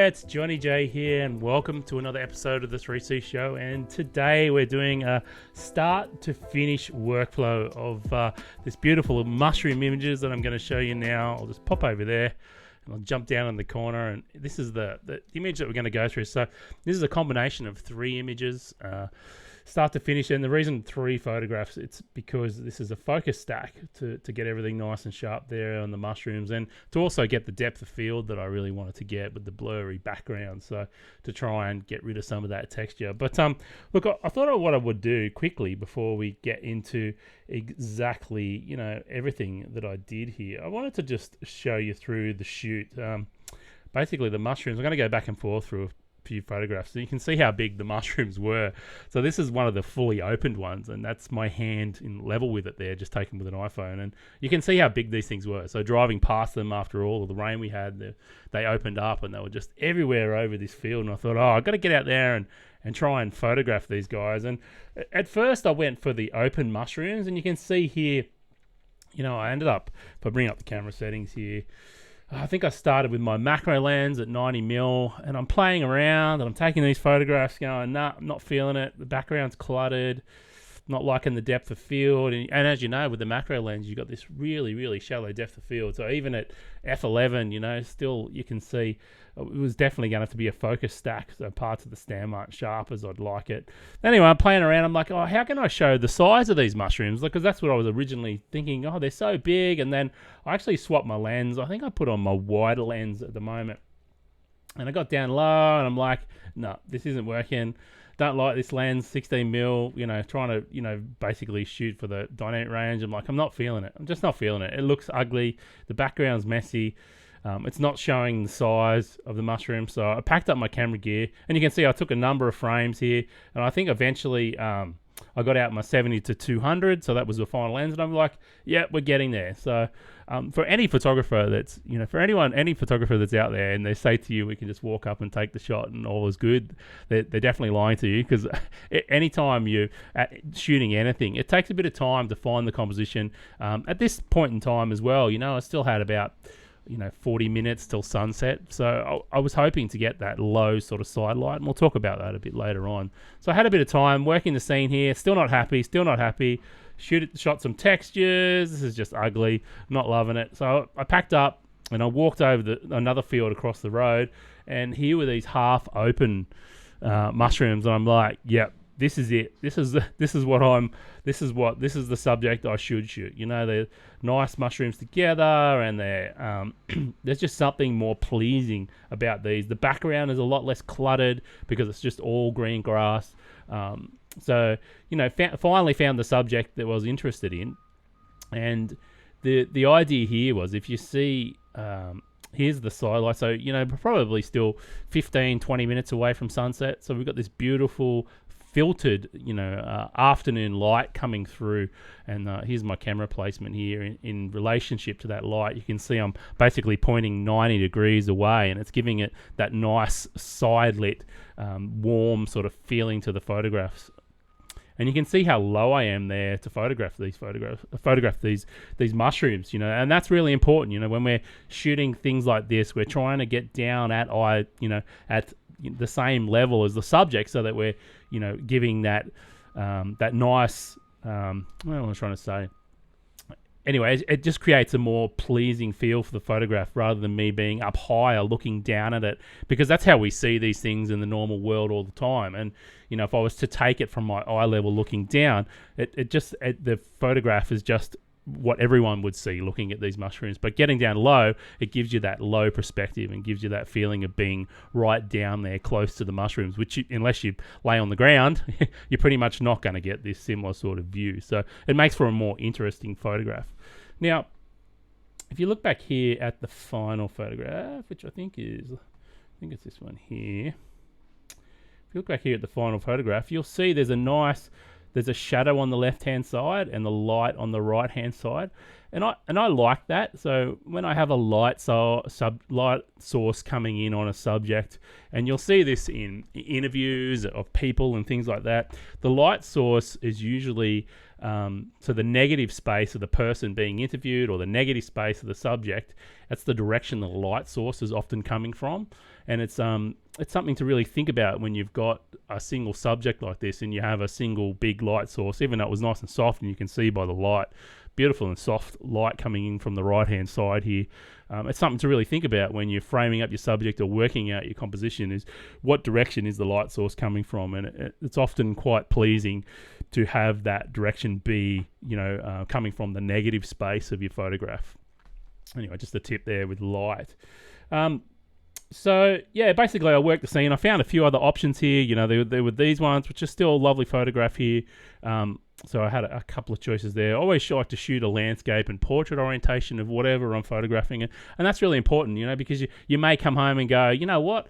there, it's Johny-J here, and welcome to another episode of the 3C Show. And today we're doing a start to finish workflow of this beautiful mushroom images that I'm going to show you now. I'll just pop over there and I'll jump down in the corner, and this is the image that we're going to go through. So this is a combination of three images, start to finish, and the reason three photographs, it's because this is a focus stack to get everything nice and sharp there on the mushrooms, and to also get the depth of field that I really wanted to get with the blurry background, so to try and get rid of some of that texture. But look, I thought what I would do quickly before we get into exactly everything that I did here, I wanted to just show you through the shoot. Basically the mushrooms, I'm going to go back and forth through few photographs so you can see how big the mushrooms were. So this is one of the fully opened ones, and that's my hand in level with it there, just taken with an iPhone, and you can see how big these things were. So driving past them after all of the rain we had, they opened up and they were just everywhere over this field, and I thought, I've got to get out there and try and photograph these guys. And at first I went for the open mushrooms, and you can see here, I ended up, if I bring up the camera settings here, I think I started with my macro lens at 90mm, and I'm playing around and I'm taking these photographs going, nah, I'm not feeling it. The background's cluttered, not liking the depth of field. And as you know, with the macro lens, you've got this really, really shallow depth of field. So even at f11, still you can see it was definitely going to have to be a focus stack. So parts of the stem aren't sharp as I'd like it. Anyway, I'm playing around. I'm like, how can I show the size of these mushrooms? Because that's what I was originally thinking. They're so big. And then I actually swapped my lens. I think I put on my wider lens at the moment. And I got down low and I'm like, no, this isn't working. Don't like this lens, 16mm, trying to, basically shoot for the dynamic range. I'm like, I'm not feeling it. I'm just not feeling it. It looks ugly. The background's messy. It's not showing the size of the mushroom. So I packed up my camera gear, and you can see I took a number of frames here, and I think eventually I got out my 70-200. So that was the final lens, and I'm like, yeah, we're getting there. So for any photographer that's, any photographer that's out there and they say to you, we can just walk up and take the shot and all is good, they're definitely lying to you, because anytime you're shooting anything, it takes a bit of time to find the composition. At this point in time as well, I still had about 40 minutes till sunset. So I was hoping to get that low sort of side light, and we'll talk about that a bit later on. So I had a bit of time working the scene here. Still not happy. Shot some textures. This is just ugly. Not loving it. So I packed up and I walked over another field across the road, and here were these half open mushrooms, and I'm like, yep, this is it. This is the subject I should shoot. They're nice mushrooms together, and they're there's just something more pleasing about these. The background is a lot less cluttered because it's just all green grass. So finally found the subject that I was interested in, and the idea here was, if you see, here's the side light. So probably still 15-20 minutes away from sunset. So we've got this beautiful filtered afternoon light coming through, and here's my camera placement here in relationship to that light. You can see I'm basically pointing 90 degrees away, and it's giving it that nice side lit warm sort of feeling to the photographs. And you can see how low I am there to photograph these mushrooms, and that's really important. When we're shooting things like this, we're trying to get down at the same level as the subject, so that we're giving that that nice what am I trying to say? Anyway, it just creates a more pleasing feel for the photograph, rather than me being up higher looking down at it, because that's how we see these things in the normal world all the time. And if I was to take it from my eye level looking down, the photograph is just what everyone would see looking at these mushrooms. But getting down low, it gives you that low perspective and gives you that feeling of being right down there close to the mushrooms, which unless you lay on the ground, you're pretty much not going to get this similar sort of view. So it makes for a more interesting photograph. Now, if you look back here at the final photograph, which I think it's this one here. If you look back here at the final photograph, you'll see there's a shadow on the left-hand side and the light on the right-hand side, and I like that. So when I have a light source coming in on a subject, and you'll see this in interviews of people and things like that, the light source is usually so the negative space of the person being interviewed, or the negative space of the subject. That's the direction the light source is often coming from. And it's something to really think about when you've got a single subject like this and you have a single big light source, even though it was nice and soft and you can see by the light, beautiful and soft light coming in from the right hand side here. It's something to really think about when you're framing up your subject or working out your composition, is what direction is the light source coming from. And it's often quite pleasing to have that direction be, coming from the negative space of your photograph. Anyway, just a tip there with light. So yeah, basically I worked the scene. I found a few other options here. There were these ones, which are still a lovely photograph here. So I had a couple of choices there. I always like to shoot a landscape and portrait orientation of whatever I'm photographing. And that's really important, because you may come home and go, you know what,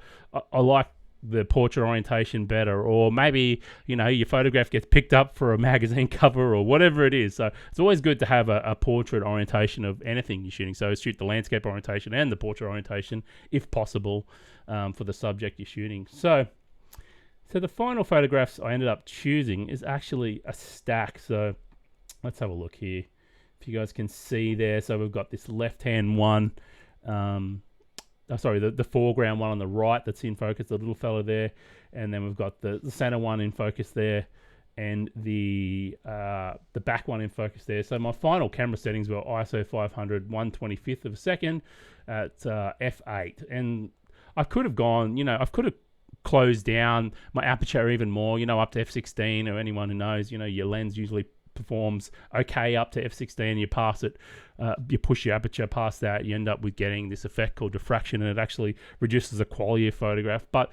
I like the portrait orientation better, or maybe your photograph gets picked up for a magazine cover or whatever it is. So it's always good to have a portrait orientation of anything you're shooting. So shoot the landscape orientation and the portrait orientation if possible, for the subject you're shooting. So the final photographs I ended up choosing is actually a stack. So let's have a look here, if you guys can see there. So we've got this left hand one, the foreground one on the right that's in focus, the little fella there, and then we've got the center one in focus there, and the back one in focus there. So my final camera settings were ISO 500 1/25 of a second at f8, and I could have gone, closed down my aperture even more, up to f16, or anyone who knows, your lens usually performs okay up to f16. You pass it, you push your aperture past that, you end up with getting this effect called diffraction, and it actually reduces the quality of photograph. But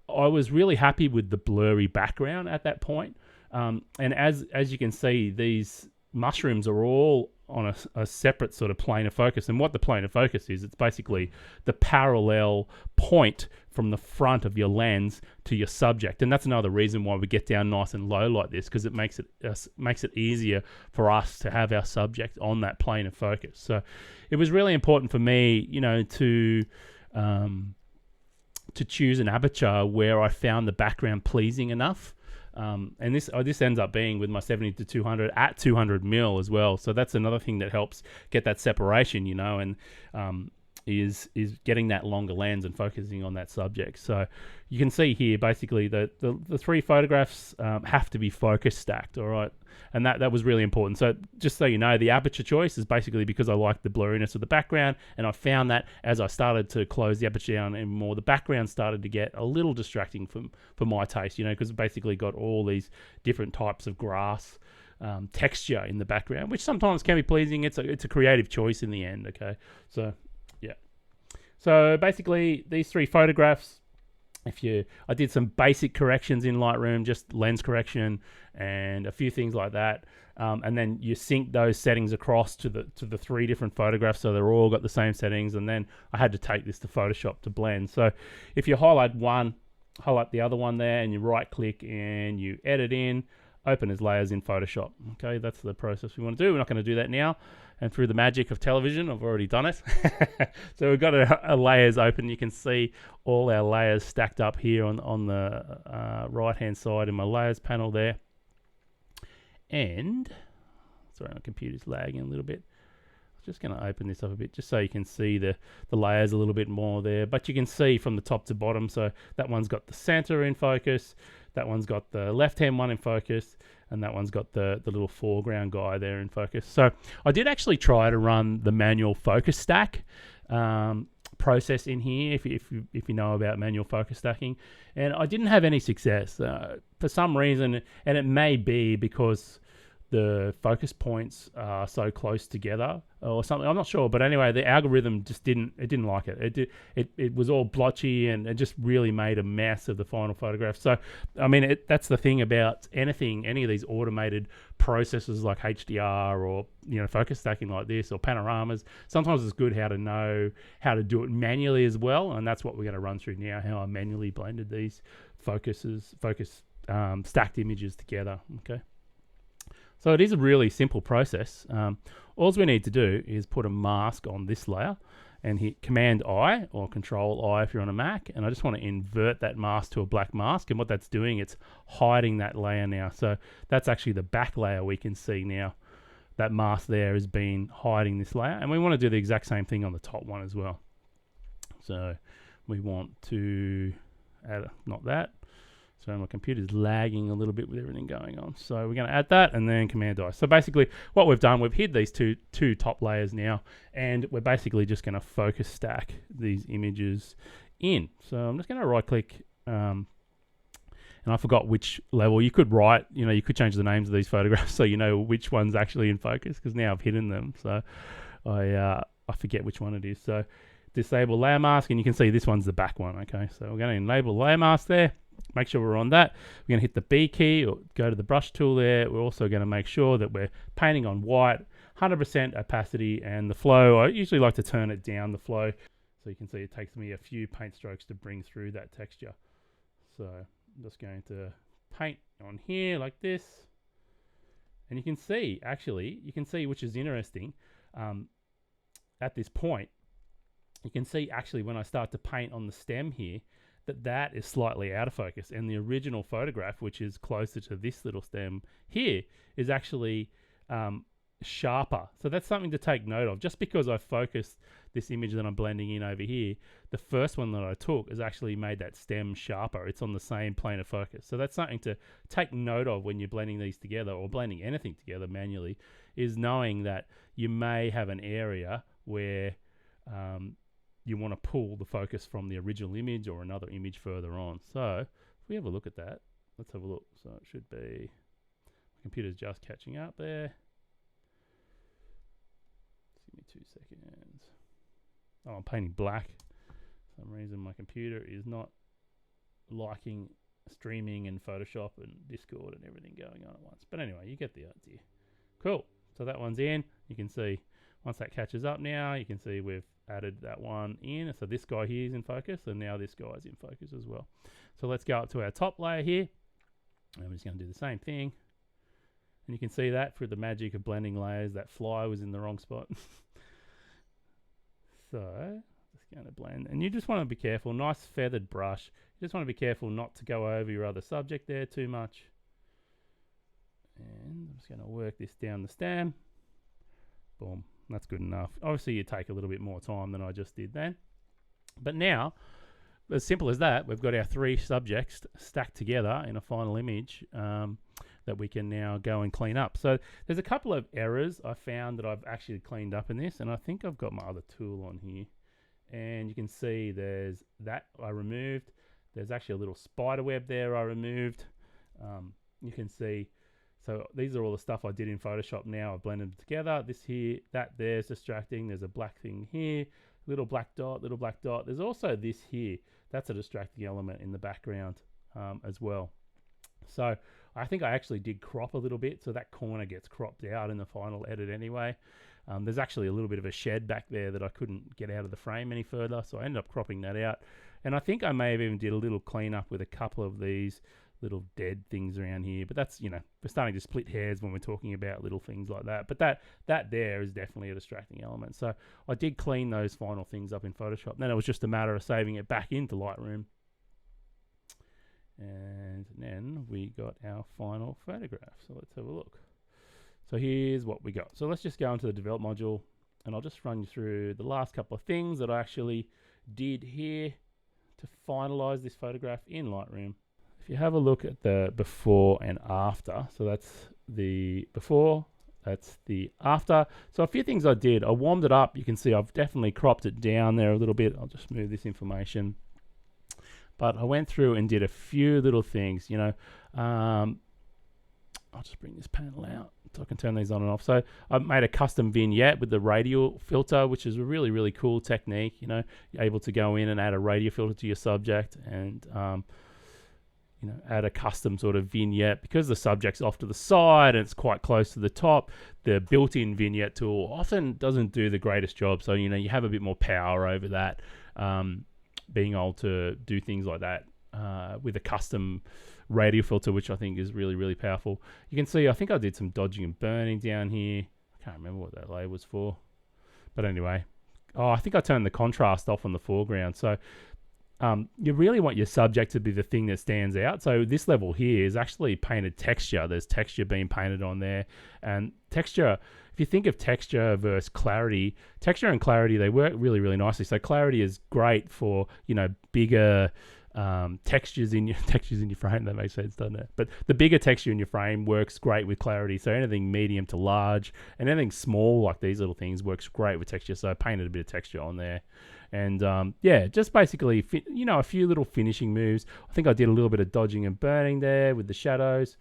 I was really happy with the blurry background at that point. And as you can see, these mushrooms are all on a separate sort of plane of focus. And what the plane of focus is, it's basically the parallel point from the front of your lens to your subject. And that's another reason why we get down nice and low like this, because it makes it easier for us to have our subject on that plane of focus. So it was really important for me, to choose an aperture where I found the background pleasing enough. And this ends up being with my 70-200 at 200 mil as well. So that's another thing that helps get that separation, and is getting that longer lens and focusing on that subject. So you can see here basically the three photographs have to be focus stacked, all right? And that was really important. So just so you know, the aperture choice is basically because I like the blurriness of the background, and I found that as I started to close the aperture down and more, the background started to get a little distracting for my taste, because it basically got all these different types of grass texture in the background, which sometimes can be pleasing. It's a creative choice in the end, okay? So yeah. So basically these three photographs, I did some basic corrections in Lightroom, just lens correction and a few things like that, and then you sync those settings across to the three different photographs, so they're all got the same settings. And then I had to take this to Photoshop to blend. So if you highlight one, highlight the other one there, and you right click and you edit in, open as layers in Photoshop. Okay, that's the process we want to do. We're not going to do that now. And through the magic of television, I've already done it. So we've got a layers open. You can see all our layers stacked up here on the right-hand side in my layers panel there. And, sorry, my computer's lagging a little bit. I'm just going to open this up a bit just so you can see the layers a little bit more there. But you can see from the top to bottom, so that one's got the center in focus, that one's got the left-hand one in focus, and that one's got the little foreground guy there in focus. So I did actually try to run the manual focus stack process in here, if you know about manual focus stacking, and I didn't have any success for some reason, and it may be because the focus points are so close together or something. I'm not sure, but anyway, the algorithm just didn't like it. It was all blotchy, and it just really made a mess of the final photograph. So, I mean, that's the thing about any of these automated processes like HDR or focus stacking like this or panoramas. Sometimes it's good how to know how to do it manually as well, and that's what we're going to run through now. How I manually blended these focus stacked images together. Okay. So it is a really simple process. All we need to do is put a mask on this layer and hit Command-I or Control-I if you're on a Mac. And I just want to invert that mask to a black mask. And what that's doing, it's hiding that layer now. So that's actually the back layer we can see now. That mask there has been hiding this layer. And we want to do the exact same thing on the top one as well. So we want to add, not that. So my computer's lagging a little bit with everything going on. So we're going to add that and then Command I. So basically what we've done, we've hid these two top layers now, and we're basically just going to focus stack these images in. So I'm just going to right click, and I forgot which level. You could write, you could change the names of these photographs so you know which one's actually in focus, because now I've hidden them. So I forget which one it is. So disable layer mask, and you can see this one's the back one. Okay, so we're going to enable layer mask there. Make sure we're on that. We're going to hit the B key or go to the brush tool there. We're also going to make sure that we're painting on white, 100% opacity, and the flow. I usually like to turn it down, the flow. So you can see it takes me a few paint strokes to bring through that texture. So I'm just going to paint on here like this. And you can see, which is interesting, at this point, you can see actually when I start to paint on the stem here, that is slightly out of focus, and the original photograph, which is closer to this little stem here, is actually sharper. So that's something to take note of. Just because I focused this image that I'm blending in over here, the first one that I took has actually made that stem sharper. It's on the same plane of focus. So that's something to take note of when you're blending these together, or blending anything together manually, is knowing that you may have an area where you want to pull the focus from the original image or another image further on. So if we have a look at that, let's have a look. So it should be, my computer's just catching up there. Give me 2 seconds. Oh, I'm painting black. For some reason my computer is not liking streaming and Photoshop and Discord and everything going on at once. But anyway, you get the idea. Cool. So that one's in. You can see once that catches up now, you can see we've added that one in. So this guy here is in focus, and now this guy's in focus as well. So let's go up to our top layer here, and we're just going to do the same thing. And you can see that through the magic of blending layers, that fly was in the wrong spot. So just going to blend, and you just want to be careful. Nice feathered brush. You just want to be careful not to go over your other subject there too much. And I'm just going to work this down the stem. Boom. That's good enough. Obviously, you take a little bit more time than I just did then. But now, as simple as that, we've got our 3 subjects stacked together in a final image that we can now go and clean up. So there's a couple of errors I found that I've actually cleaned up in this, and I think I've got my other tool on here. And you can see there's that I removed. There's actually a little spider web there I removed. You can see, so these are all the stuff I did in Photoshop now. I've blended them together. This here, that there's distracting. There's a black thing here, little black dot, little black dot. There's also this here. That's a distracting element in the background as well. So I think I actually did crop a little bit, so that corner gets cropped out in the final edit anyway. There's actually a little bit of a shed back there that I couldn't get out of the frame any further, so I ended up cropping that out. And I think I may have even did a little cleanup with a couple of these little dead things around here, but that's, we're starting to split hairs when we're talking about little things like that. But that there is definitely a distracting element. So I did clean those final things up in Photoshop. Then it was just a matter of saving it back into Lightroom. And then we got our final photograph. So let's have a look. So here's what we got. So let's just go into the develop module, and I'll just run you through the last couple of things that I actually did here to finalize this photograph in Lightroom. If you have a look at the before and after, so that's the before, that's the after. So a few things I did. I warmed it up. You can see I've definitely cropped it down there a little bit. I'll just move this information. But I went through and did a few little things, I'll just bring this panel out so I can turn these on and off. So I made a custom vignette with the radial filter, which is a really, really cool technique. You're able to go in and add a radial filter to your subject and, add a custom sort of vignette. Because the subject's off to the side and it's quite close to the top, the built-in vignette tool often doesn't do the greatest job. So, you have a bit more power over that, being able to do things like that with a custom radial filter, which I think is really, really powerful. You can see, I think I did some dodging and burning down here. I can't remember what that layer was for. But anyway, I think I turned the contrast off on the foreground. So you really want your subject to be the thing that stands out. So this level here is actually painted texture. There's texture being painted on there. And texture, if you think of texture versus clarity, texture and clarity, they work really, really nicely. So clarity is great for, bigger textures in your frame. That makes sense, doesn't it? But the bigger texture in your frame works great with clarity. So anything medium to large and anything small like these little things works great with texture. So I painted a bit of texture on there. And just basically, a few little finishing moves. I think I did a little bit of dodging and burning there with the shadows.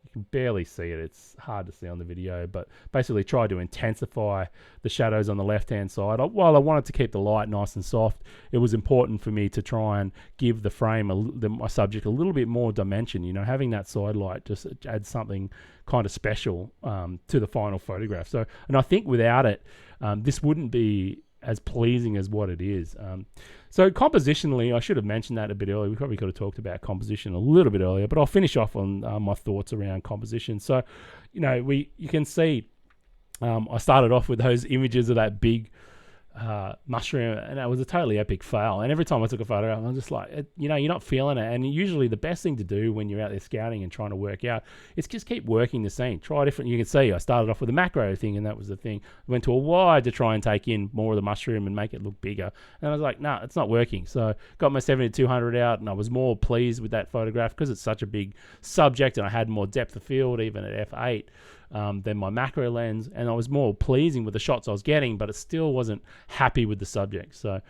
You can barely see it. It's hard to see on the video, but basically tried to intensify the shadows on the left-hand side. While I wanted to keep the light nice and soft, it was important for me to try and give the frame, my subject, a little bit more dimension. Having that side light just adds something kind of special to the final photograph. So, and I think without it, this wouldn't be as pleasing as what it is. So compositionally, I should have mentioned that a bit earlier. We probably could have talked about composition a little bit earlier, but I'll finish off on my thoughts around composition. So, you can see I started off with those images of that big mushroom, and that was a totally epic fail. And every time I took a photo, I'm just like, you're not feeling it. And usually the best thing to do when you're out there scouting and trying to work out is just keep working the scene. Try different. You can see I started off with a macro thing, and that was the thing. I went to a wide to try and take in more of the mushroom and make it look bigger. And I was like, no, it's not working. So got my 70-200 out, and I was more pleased with that photograph because it's such a big subject, and I had more depth of field even at f8. Than my macro lens, and I was more pleasing with the shots I was getting, but it still wasn't happy with the subject. So,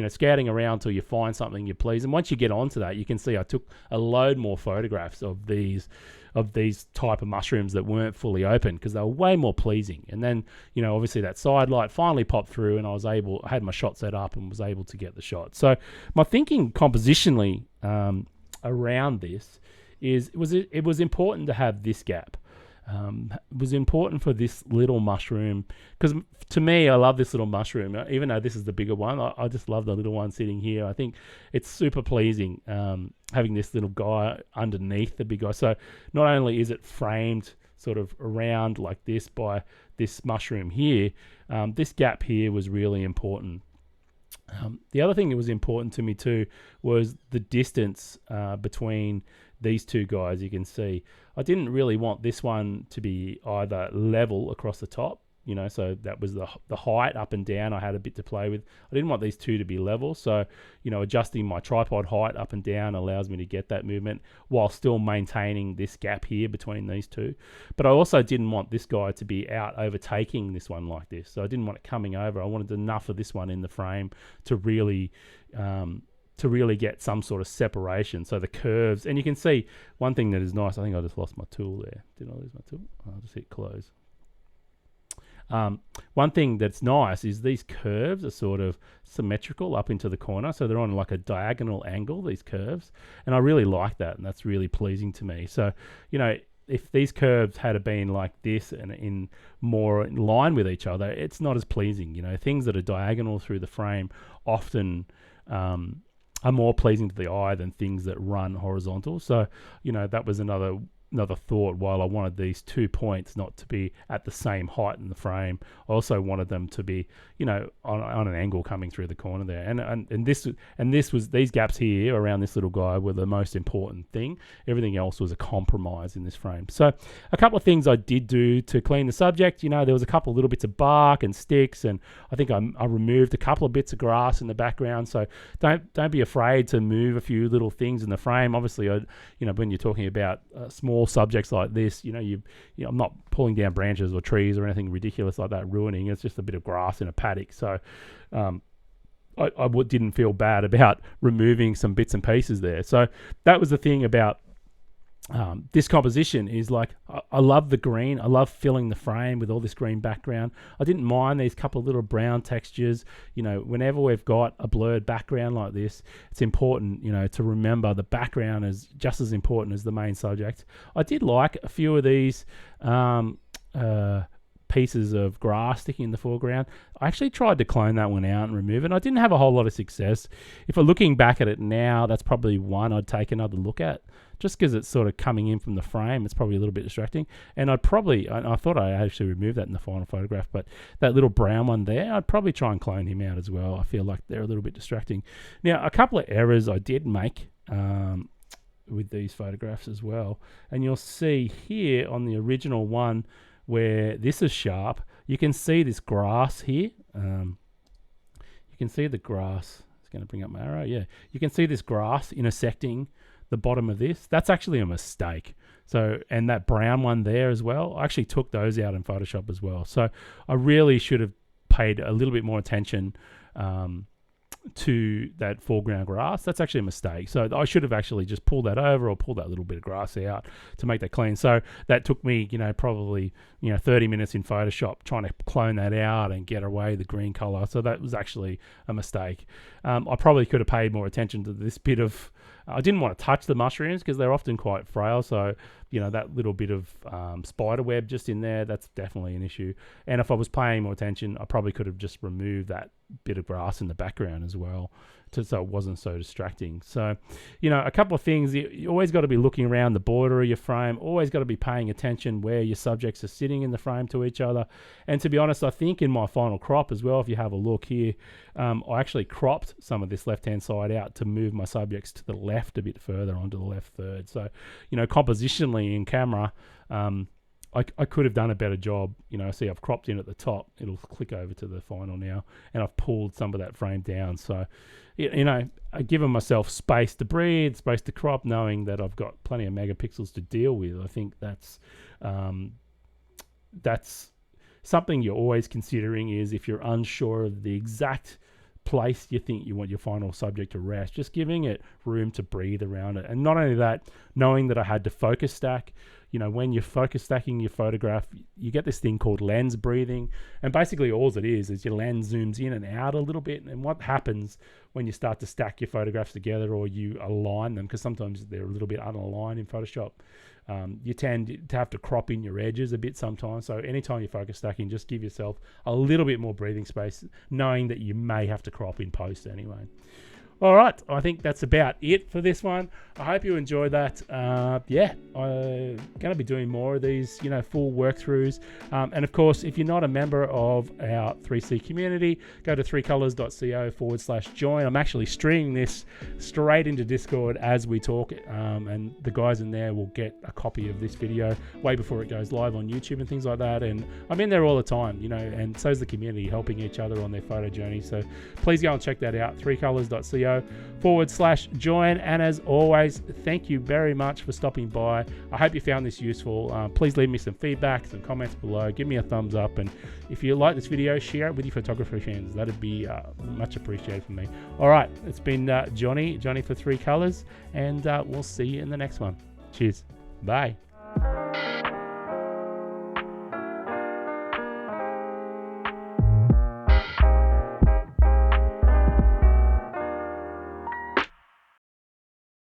scouting around till you find something you're pleased. And once you get onto that, you can see I took a load more photographs of these type of mushrooms that weren't fully open because they were way more pleasing. And then, obviously that side light finally popped through, and I had my shot set up and was able to get the shot. So my thinking compositionally around this is it was important to have this gap. It was important for this little mushroom because to me, I love this little mushroom. Even though this is the bigger one, I just love the little one sitting here. I think it's super pleasing having this little guy underneath the big guy. So not only is it framed sort of around like this by this mushroom here, this gap here was really important. The other thing that was important to me too was the distance between these two guys. You can see I didn't really want this one to be either level across the top, so that was the height up and down. I had a bit to play with. I didn't want these two to be level, so adjusting my tripod height up and down allows me to get that movement while still maintaining this gap here between these two. But I also didn't want this guy to be out overtaking this one like this, so I didn't want it coming over. I wanted enough of this one in the frame to really get some sort of separation. So the curves, and you can see one thing that is nice. I think I just lost my tool there. Did I lose my tool? I'll just hit close. One thing that's nice is these curves are sort of symmetrical up into the corner. So they're on like a diagonal angle, these curves. And I really like that. And that's really pleasing to me. So, if these curves had been like this and in more in line with each other, it's not as pleasing. Things that are diagonal through the frame often are more pleasing to the eye than things that run horizontal. So, that was another thought. While I wanted these 2 points not to be at the same height in the frame, I also wanted them to be, on an angle coming through the corner there. And this was these gaps here around this little guy were the most important thing. Everything else was a compromise in this frame. So a couple of things I did do to clean the subject. There was a couple of little bits of bark and sticks, and I think I removed a couple of bits of grass in the background. So don't be afraid to move a few little things in the frame. Obviously, when you're talking about small subjects like this, I'm not pulling down branches or trees or anything ridiculous like that ruining. It's just a bit of grass in a paddock. So I didn't feel bad about removing some bits and pieces there. So that was the thing about this composition is like I love the green. I love filling the frame with all this green background. I didn't mind these couple of little brown textures. Whenever we've got a blurred background like this, it's important, to remember the background is just as important as the main subject. I did like a few of these pieces of grass sticking in the foreground. I actually tried to clone that one out and remove it. And I didn't have a whole lot of success. If I'm looking back at it now, that's probably one I'd take another look at, just because it's sort of coming in from the frame. It's probably a little bit distracting. And I thought I actually removed that in the final photograph, but that little brown one there, I'd probably try and clone him out as well. I feel like they're a little bit distracting. Now, a couple of errors I did make with these photographs as well. And you'll see here on the original one where this is sharp, you can see this grass here. You can see the grass. It's going to bring up my arrow. Yeah, you can see this grass intersecting the bottom of this. That's actually a mistake. So, and that brown one there as well, I actually took those out in Photoshop as well. So I really should have paid a little bit more attention to that foreground grass. That's actually a mistake. So I should have actually just pulled that over or pulled that little bit of grass out to make that clean. So that took me, probably 30 minutes in Photoshop trying to clone that out and get away the green color. So that was actually a mistake. I probably could have paid more attention to this bit of, I didn't want to touch the mushrooms because they're often quite frail. So, that little bit of spider web just in there, that's definitely an issue. And if I was paying more attention, I probably could have just removed that bit of grass in the background as well, so it wasn't so distracting. So, a couple of things. You always got to be looking around the border of your frame, always got to be paying attention where your subjects are sitting in the frame to each other. And to be honest, I think in my final crop as well, if you have a look here, I actually cropped some of this left-hand side out to move my subjects to the left a bit further onto the left third. So, compositionally in camera, I could have done a better job. See, I've cropped in at the top. It'll click over to the final now, and I've pulled some of that frame down. So, I've given myself space to breathe, space to crop, knowing that I've got plenty of megapixels to deal with. I think that's something you're always considering, is if you're unsure of the exact place you think you want your final subject to rest, just giving it room to breathe around it. And not only that, knowing that I had to focus stack. When you're focus stacking your photograph, you get this thing called lens breathing. And basically all it is your lens zooms in and out a little bit. And what happens when you start to stack your photographs together, or you align them, because sometimes they're a little bit unaligned in Photoshop, you tend to have to crop in your edges a bit sometimes. So anytime you're focus stacking, just give yourself a little bit more breathing space, knowing that you may have to crop in post anyway. All right, I think that's about it for this one. I hope you enjoyed that. I'm going to be doing more of these, full workthroughs. And of course, if you're not a member of our 3C community, go to 3colors.co/join. I'm actually streaming this straight into Discord as we talk. And the guys in there will get a copy of this video way before it goes live on YouTube and things like that. And I'm in there all the time, and so's the community, helping each other on their photo journey. So please go and check that out, 3colors.co/join. And as always, thank you very much for stopping by. I hope you found this useful. Please leave me some feedback, some comments below. Give me a thumbs up. And if you like this video, share it with your photography friends. That'd be much appreciated from me. All right, it's been Johnny for 3 Colors, and we'll see you in the next one. Cheers. Bye.